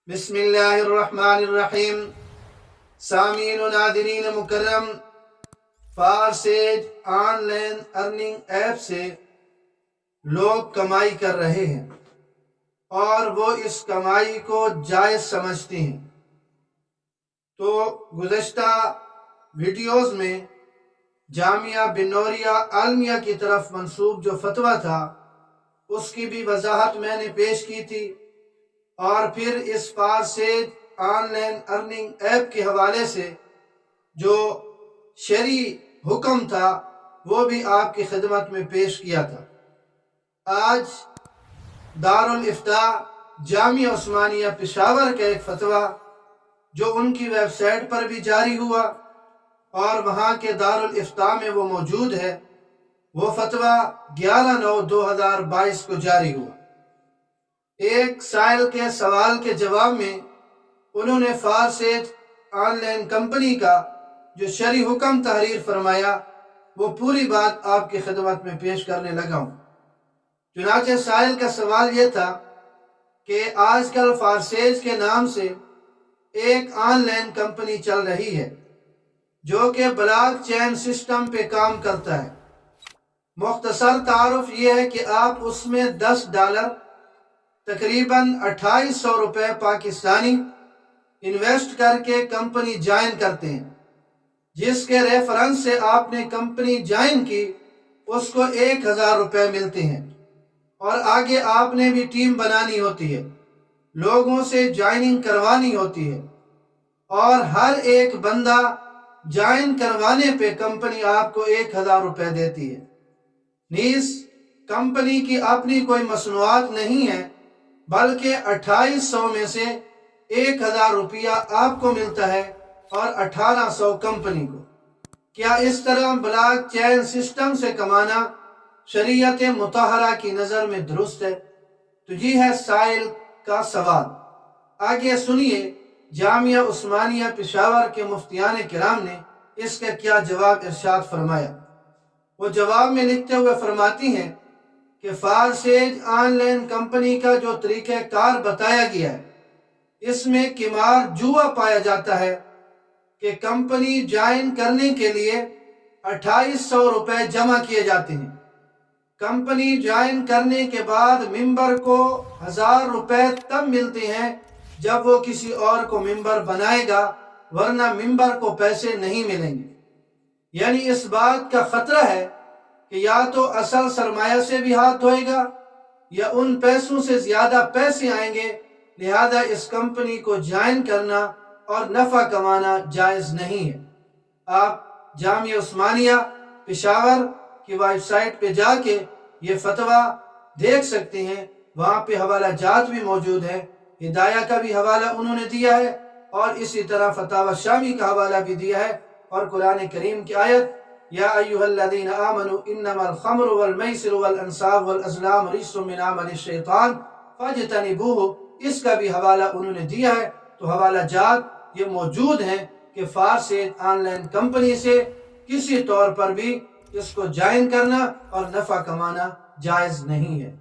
بسم اللہ الرحمن الرحیم۔ سامعین و ناظرین مکرم، فارسیج آن لائن ارننگ ایپ سے لوگ کمائی کر رہے ہیں اور وہ اس کمائی کو جائز سمجھتے ہیں۔ تو گزشتہ ویڈیوز میں جامعہ بن نوریہ عالمیہ کی طرف منسوب جو فتویٰ تھا اس کی بھی وضاحت میں نے پیش کی تھی، اور پھر اس فارسیج آن لائن ارننگ ایپ کے حوالے سے جو شرعی حکم تھا وہ بھی آپ کی خدمت میں پیش کیا تھا۔ آج دارالافتاء جامعہ عثمانیہ پشاور کا ایک فتویٰ جو ان کی ویب سائٹ پر بھی جاری ہوا اور وہاں کے دارالافتاء میں وہ موجود ہے، وہ فتویٰ 11/9/2022 کو جاری ہوا۔ ایک سائل کے سوال کے جواب میں انہوں نے فارسیج آن لائن کمپنی کا جو شرعی حکم تحریر فرمایا وہ پوری بات آپ کی خدمت میں پیش کرنے لگا ہوں۔ چنانچہ سائل کا سوال یہ تھا کہ آج کل فارسیج کے نام سے ایک آن لائن کمپنی چل رہی ہے جو کہ بلاک چین سسٹم پہ کام کرتا ہے۔ مختصر تعارف یہ ہے کہ آپ اس میں $10 تقریباً 2800 روپے پاکستانی انویسٹ کر کے کمپنی جوائن کرتے ہیں، جس کے ریفرنس سے آپ نے کمپنی جوائن کی اس کو 1000 روپے ملتے ہیں، اور آگے آپ نے بھی ٹیم بنانی ہوتی ہے، لوگوں سے جوائننگ کروانی ہوتی ہے، اور ہر ایک بندہ جوائن کروانے پہ کمپنی آپ کو 1000 روپے دیتی ہے۔ نیز کمپنی کی اپنی کوئی مصنوعات نہیں ہے، بلکہ 2800 میں سے 1000 روپیہ آپ کو ملتا ہے اور 1800 کمپنی کو۔ کیا اس طرح بلاک چین سسٹم سے کمانا شریعت مطہرہ کی نظر میں درست ہے؟ تو یہ ہے سائل کا سوال۔ آگے سنیے جامعہ عثمانیہ پشاور کے مفتیان کرام نے اس کا کیا جواب ارشاد فرمایا۔ وہ جواب میں لکھتے ہوئے فرماتی ہیں کہ فارسیج آن لائن کمپنی کا جو طریقہ کار بتایا گیا ہے اس میں قمار جوا پایا جاتا ہے کہ کمپنی جوائن کرنے کے لیے 2800 روپے جمع کیے جاتے ہیں۔ کمپنی جوائن کرنے کے بعد ممبر کو 1000 روپے تب ملتے ہیں جب وہ کسی اور کو ممبر بنائے گا، ورنہ ممبر کو پیسے نہیں ملیں گے۔ یعنی اس بات کا خطرہ ہے کہ یا تو اصل سرمایہ سے بھی ہاتھ دھوئے گا یا ان پیسوں سے زیادہ پیسے آئیں گے، لہذا اس کمپنی کو جوائن کرنا اور نفع کمانا جائز نہیں ہے۔ آپ جامعہ عثمانیہ پشاور کی ویب سائٹ پہ جا کے یہ فتویٰ دیکھ سکتے ہیں، وہاں پہ حوالہ جات بھی موجود ہے، ہدایہ کا بھی حوالہ انہوں نے دیا ہے، اور اسی طرح فتاوی شامی کا حوالہ بھی دیا ہے، اور قرآن کریم کی آیت یا ایھا الذین آمنوا انما الخمر والمیسر والانصاب والازلام رجس من عمل الشیطان فاجتنبوہ، اس کا بھی حوالہ انہوں نے دیا ہے۔ تو حوالہ جات یہ موجود ہیں کہ فارسیج آن لائن کمپنی سے کسی طور پر بھی اس کو جوائن کرنا اور نفع کمانا جائز نہیں ہے۔